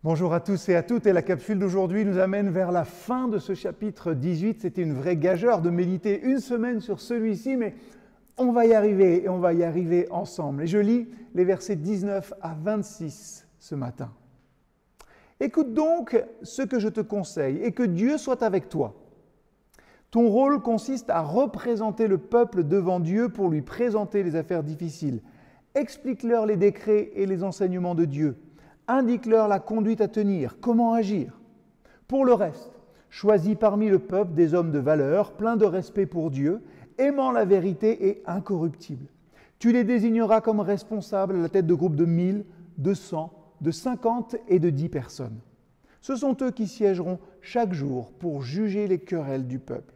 Bonjour à tous et à toutes, et la capsule d'aujourd'hui nous amène vers la fin de ce chapitre 18. C'était une vraie gageure de méditer une semaine sur celui-ci, mais on va y arriver et on va y arriver ensemble. Et je lis les versets 19 à 26 ce matin. Écoute donc ce que je te conseille et que Dieu soit avec toi. Ton rôle consiste à représenter le peuple devant Dieu pour lui présenter les affaires difficiles. Explique-leur les décrets et les enseignements de Dieu. Indique-leur la conduite à tenir, comment agir. Pour le reste, choisis parmi le peuple des hommes de valeur, pleins de respect pour Dieu, aimant la vérité et incorruptibles. Tu les désigneras comme responsables à la tête de groupes de 1000, de 100, de 50 et de 10 personnes. Ce sont eux qui siégeront chaque jour pour juger les querelles du peuple.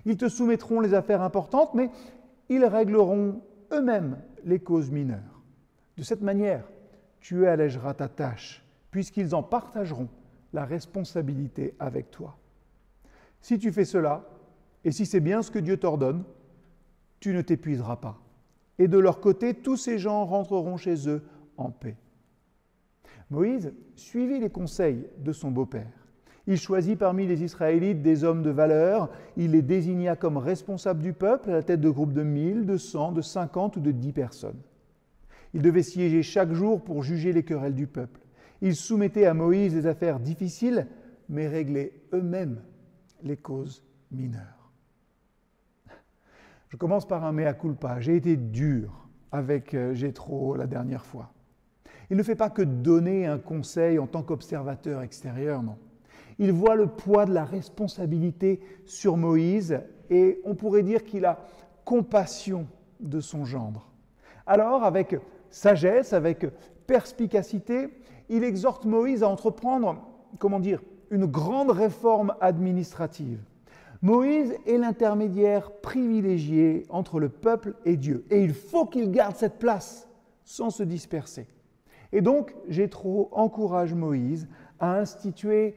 Ils te soumettront les affaires importantes, mais ils régleront eux-mêmes les causes mineures. De cette manière, tu allégeras ta tâche, puisqu'ils en partageront la responsabilité avec toi. Si tu fais cela, et si c'est bien ce que Dieu t'ordonne, tu ne t'épuiseras pas. Et de leur côté, tous ces gens rentreront chez eux en paix. Moïse suivit les conseils de son beau-père. Il choisit parmi les Israélites des hommes de valeur, il les désigna comme responsables du peuple à la tête de groupes de 1000, de 100, de 50 ou de 10 personnes. Ils devaient siéger chaque jour pour juger les querelles du peuple. Ils soumettaient à Moïse des affaires difficiles, mais réglaient eux-mêmes les causes mineures. Je commence par un mea culpa. J'ai été dur avec Jéthro la dernière fois. Il ne fait pas que donner un conseil en tant qu'observateur extérieur, non. Il voit le poids de la responsabilité sur Moïse et on pourrait dire qu'il a compassion de son gendre. Alors, avec sagesse, avec perspicacité, il exhorte Moïse à entreprendre, une grande réforme administrative. Moïse est l'intermédiaire privilégié entre le peuple et Dieu. Et il faut qu'il garde cette place sans se disperser. Et donc, Jéthro encourage Moïse à instituer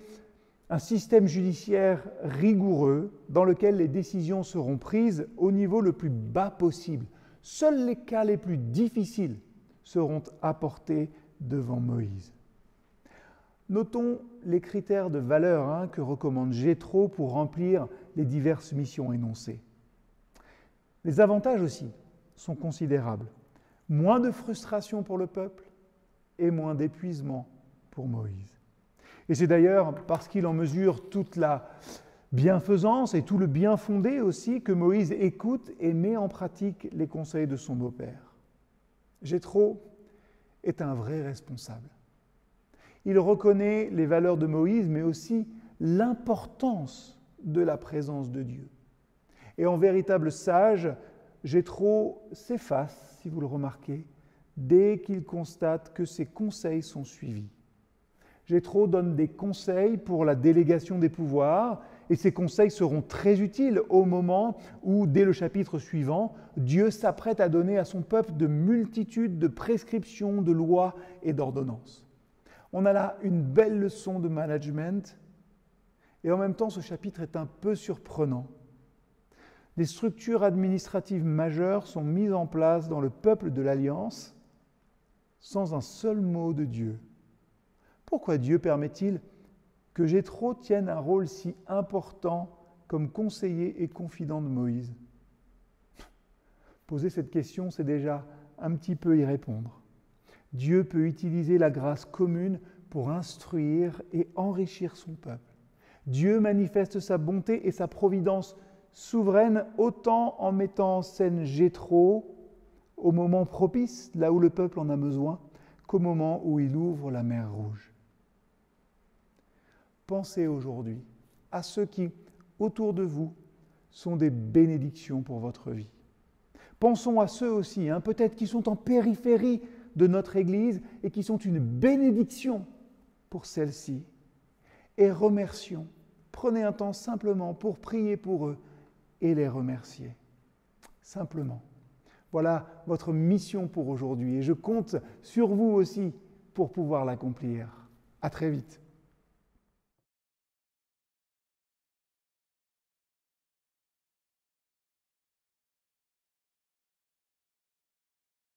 un système judiciaire rigoureux dans lequel les décisions seront prises au niveau le plus bas possible. Seuls les cas les plus difficiles seront apportés devant Moïse. Notons les critères de valeur que recommande Jéthro pour remplir les diverses missions énoncées. Les avantages aussi sont considérables. Moins de frustration pour le peuple et moins d'épuisement pour Moïse. Et c'est d'ailleurs parce qu'il en mesure toute la bienfaisance et tout le bien fondé aussi que Moïse écoute et met en pratique les conseils de son beau-père. Jéthro est un vrai responsable. Il reconnaît les valeurs de Moïse, mais aussi l'importance de la présence de Dieu. Et en véritable sage, Jéthro s'efface, si vous le remarquez, dès qu'il constate que ses conseils sont suivis. Jéthro donne des conseils pour la délégation des pouvoirs, et ces conseils seront très utiles au moment où, dès le chapitre suivant, Dieu s'apprête à donner à son peuple de multitudes de prescriptions, de lois et d'ordonnances. On a là une belle leçon de management, et en même temps, ce chapitre est un peu surprenant. Des structures administratives majeures sont mises en place dans le peuple de l'Alliance sans un seul mot de Dieu. Pourquoi Dieu permet-il que Jéthro tienne un rôle si important comme conseiller et confident de Moïse? Poser cette question, c'est déjà un petit peu y répondre. Dieu peut utiliser la grâce commune pour instruire et enrichir son peuple. Dieu manifeste sa bonté et sa providence souveraine autant en mettant en scène Jéthro au moment propice, là où le peuple en a besoin, qu'au moment où il ouvre la mer Rouge. Pensez aujourd'hui à ceux qui, autour de vous, sont des bénédictions pour votre vie. Pensons à ceux aussi, peut-être qui sont en périphérie de notre Église et qui sont une bénédiction pour celle-ci. Et remercions. Prenez un temps simplement pour prier pour eux et les remercier. Simplement. Voilà votre mission pour aujourd'hui et je compte sur vous aussi pour pouvoir l'accomplir. À très vite.